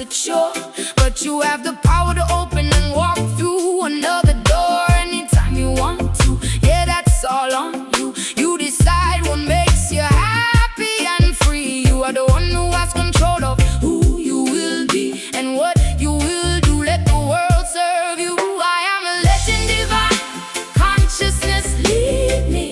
secure, but you have the power to open and walk through another door anytime you want to. Yeah, that's all on you. You decide what makes you happy and free. You are the one who has control of who you will be and what you will do. Let the world serve you. I am a legend divine. Consciousness lead me.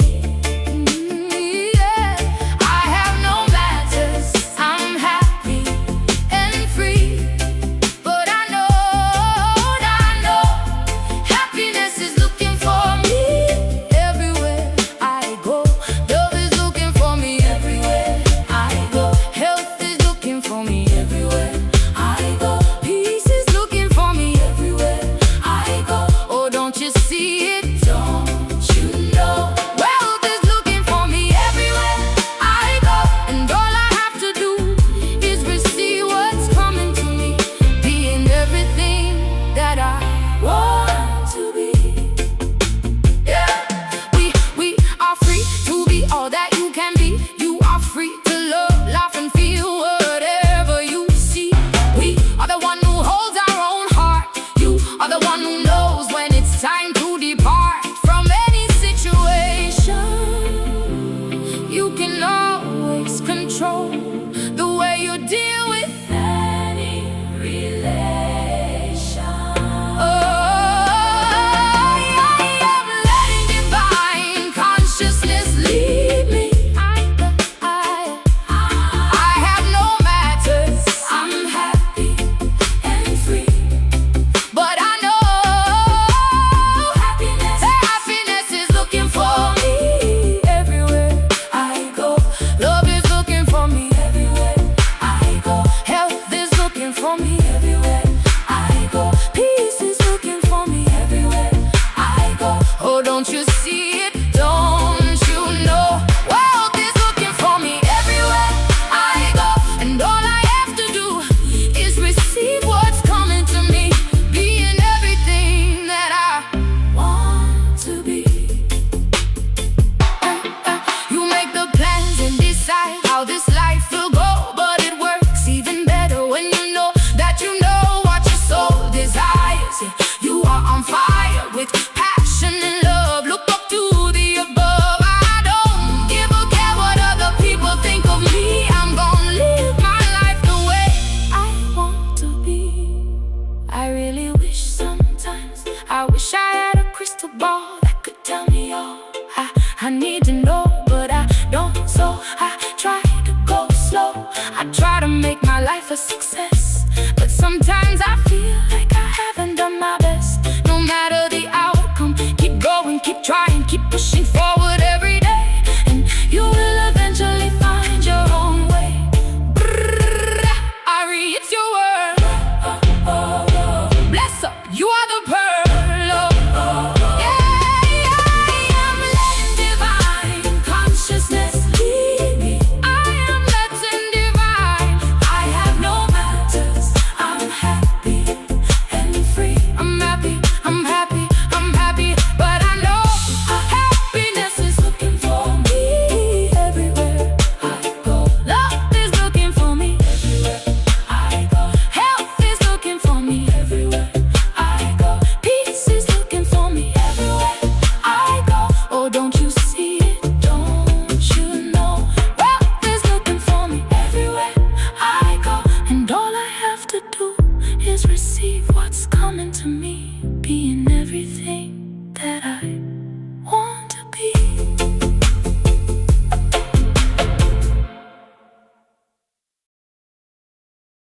Time to depart from any situation. You can always control the way you deal with any relation. I am letting divine consciousness lead me. I have no matters. I'm happy and free. But I know don't you see it? Don't you know? World is looking for me everywhere I go, and all I have to do is receive what's coming to me, being everything that I want to be. You make the plans and decide how this life will go, but it works even better when you know that you know what your soul desires. Yeah, you are on fire with passion and love. Look up to the above. I don't give a care what other people think of me. I'm gonna live my life the way I want to be. I really wish sometimes, I wish I had a crystal ball that could tell me all I need to know, but I don't, so I try to go slow. I try to make my life a success, but sometimes I feel like I haven't done my best. No matter the outcome, keep going, keep trying, keep pushing forward every day, and you will eventually find your own way. Ari, it's your word. Bless up, you are the pearl. Don't you